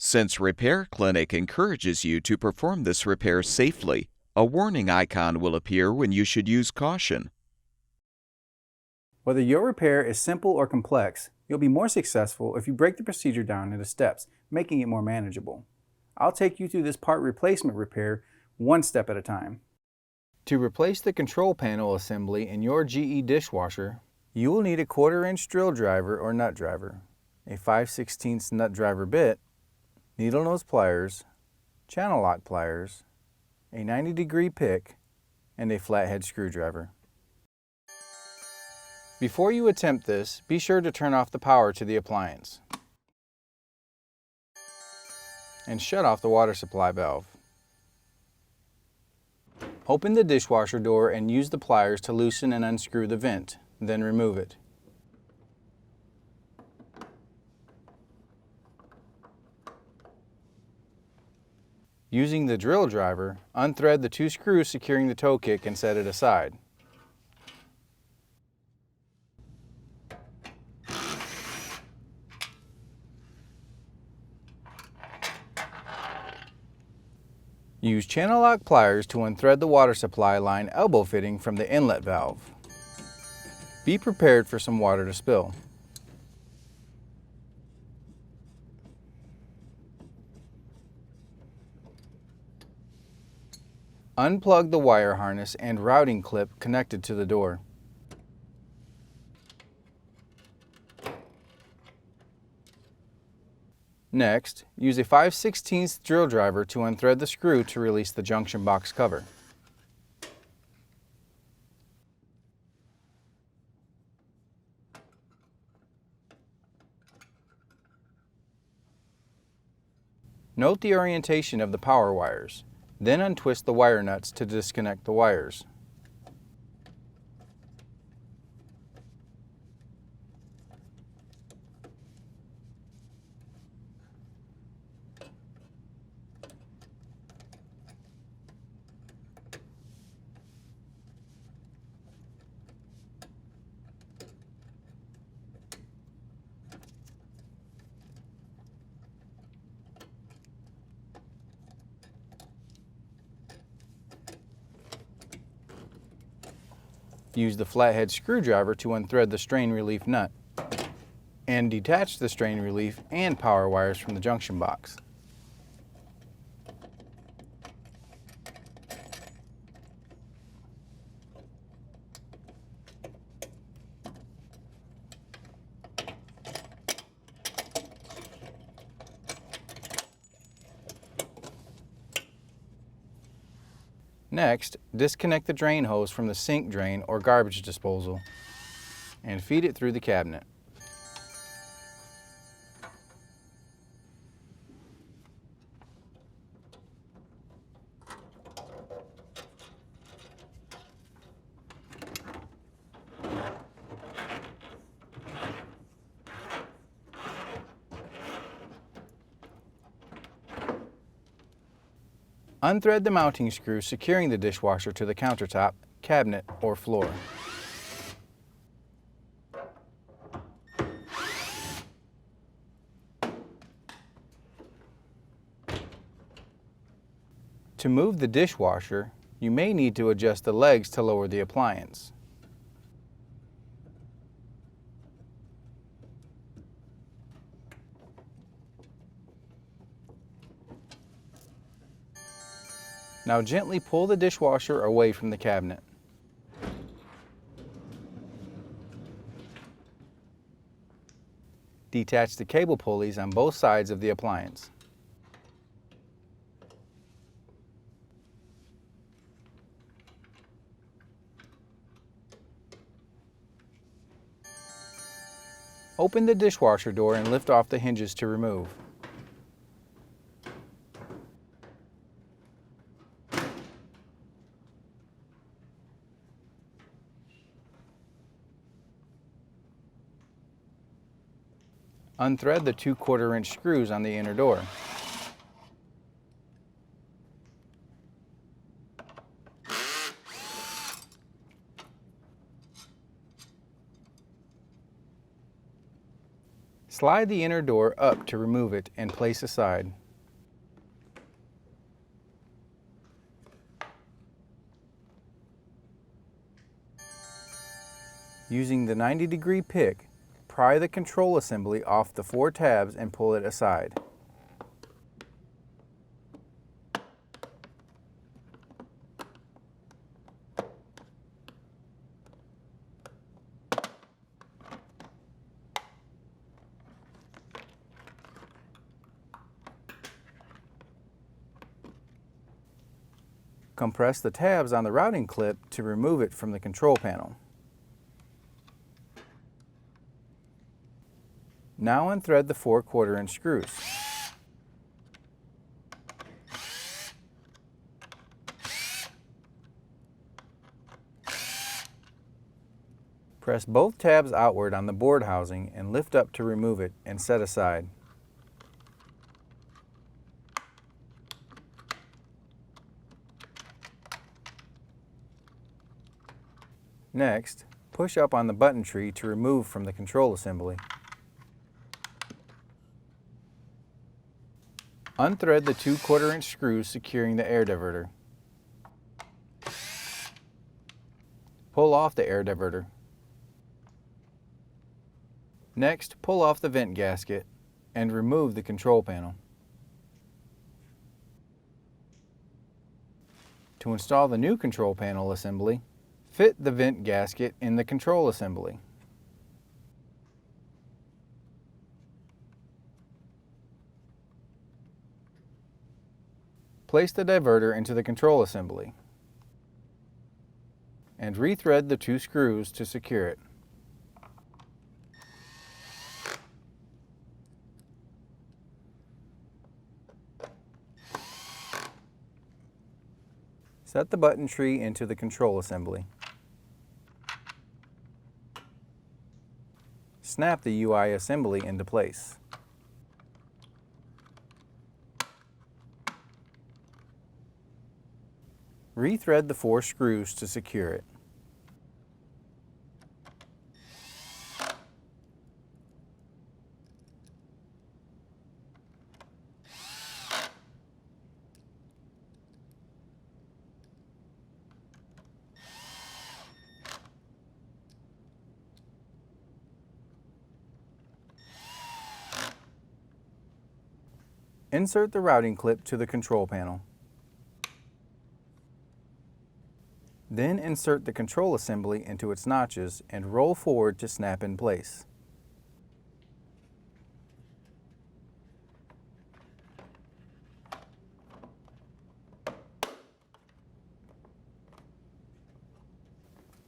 Since Repair Clinic encourages you to perform this repair safely, a warning icon will appear when you should use caution. Whether your repair is simple or complex, you'll be more successful if you break the procedure down into steps, making it more manageable. I'll take you through this part replacement repair one step at a time. To replace the control panel assembly in your GE dishwasher, you will need a 1/4-inch drill driver or nut driver, a 5/16 nut driver bit, needle nose pliers, channel lock pliers, a 90-degree pick, and a flathead screwdriver. Before you attempt this, be sure to turn off the power to the appliance and shut off the water supply valve. Open the dishwasher door and use the pliers to loosen and unscrew the vent, then remove it. Using the drill driver, unthread the 2 screws securing the toe kick and set it aside. Use channel lock pliers to unthread the water supply line elbow fitting from the inlet valve. Be prepared for some water to spill. Unplug the wire harness and routing clip connected to the door. Next, use a 5/16 drill driver to unthread the screw to release the junction box cover. Note the orientation of the power wires, then untwist the wire nuts to disconnect the wires. Use the flathead screwdriver to unthread the strain relief nut and detach the strain relief and power wires from the junction box. Next, disconnect the drain hose from the sink drain or garbage disposal and feed it through the cabinet. Unthread the mounting screw securing the dishwasher to the countertop, cabinet, or floor. To move the dishwasher, you may need to adjust the legs to lower the appliance. Now gently pull the dishwasher away from the cabinet. Detach the cable pulleys on both sides of the appliance. Open the dishwasher door and lift off the hinges to remove. Unthread the 2 1/4-inch screws on the inner door. Slide the inner door up to remove it and place aside. Using the 90-degree pick, pry the control assembly off the 4 tabs and pull it aside. Compress the tabs on the routing clip to remove it from the control panel. Now unthread the 4 1/4-inch screws. Press both tabs outward on the board housing and lift up to remove it and set aside. Next, push up on the button tree to remove from the control assembly. Unthread the 2 1/4-inch screws securing the air diverter. Pull off the air diverter. Next, pull off the vent gasket and remove the control panel. To install the new control panel assembly, fit the vent gasket in the control assembly. Place the diverter into the control assembly and rethread the 2 screws to secure it. Set the button tree into the control assembly. Snap the UI assembly into place. Rethread the 4 screws to secure it. Insert the routing clip to the control panel. Then insert the control assembly into its notches and roll forward to snap in place.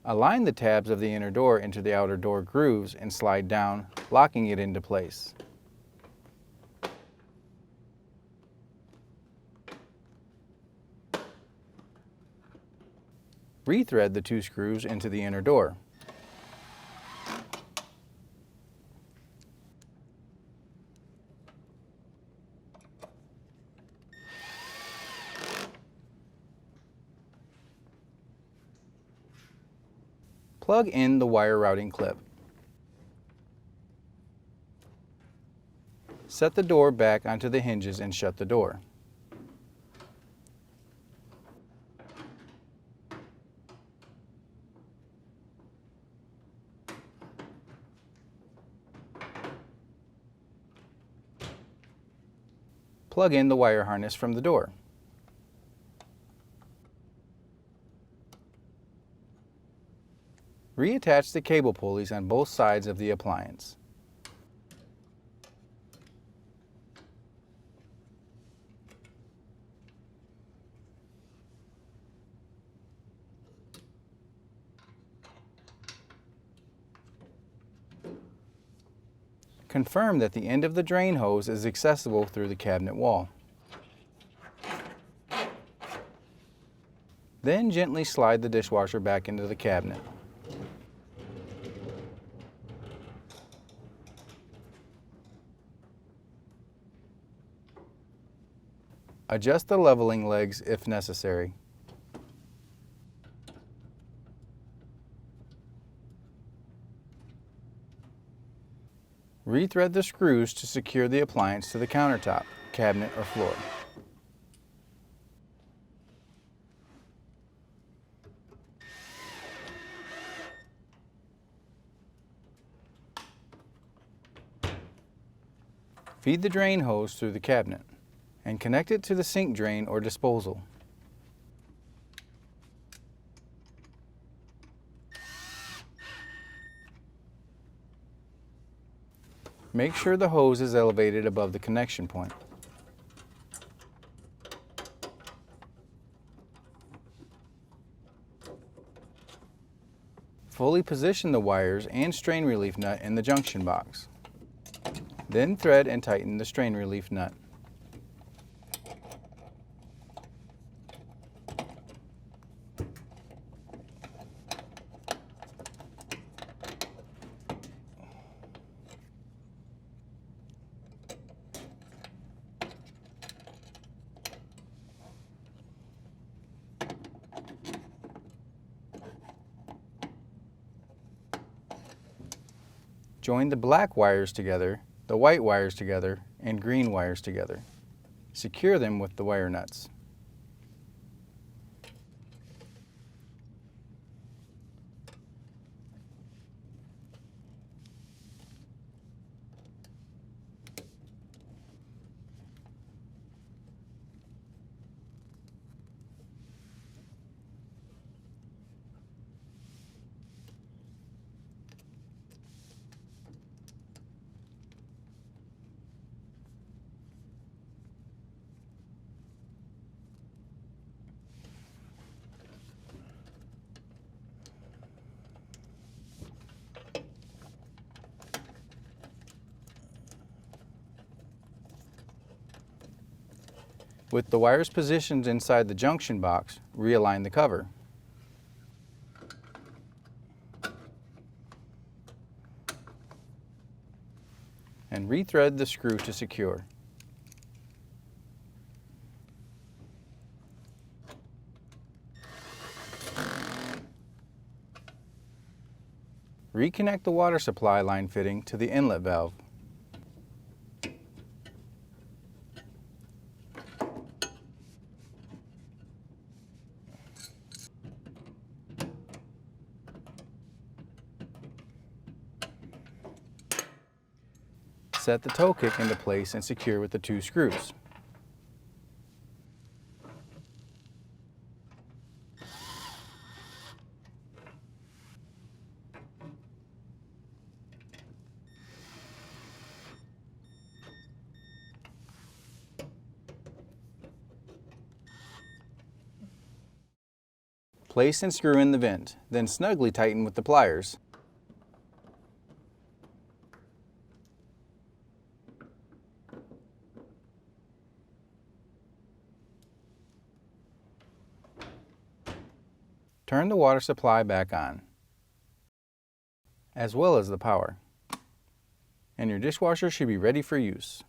Align the tabs of the inner door into the outer door grooves and slide down, locking it into place. Rethread the 2 screws into the inner door. Plug in the wire routing clip. Set the door back onto the hinges and shut the door. Plug in the wire harness from the door. Reattach the cable pulleys on both sides of the appliance. Confirm that the end of the drain hose is accessible through the cabinet wall. Then gently slide the dishwasher back into the cabinet. Adjust the leveling legs if necessary. Rethread the screws to secure the appliance to the countertop, cabinet, or floor. Feed the drain hose through the cabinet and connect it to the sink drain or disposal. Make sure the hose is elevated above the connection point. Fully position the wires and strain relief nut in the junction box. Then thread and tighten the strain relief nut. Join the black wires together, the white wires together, and green wires together. Secure them with the wire nuts. With the wires positioned inside the junction box, realign the cover. And rethread the screw to secure. Reconnect the water supply line fitting to the inlet valve. Set the toe kick into place and secure with the 2 screws. Place and screw in the vent, then snugly tighten with the pliers. Turn the water supply back on, as well as the power, and your dishwasher should be ready for use.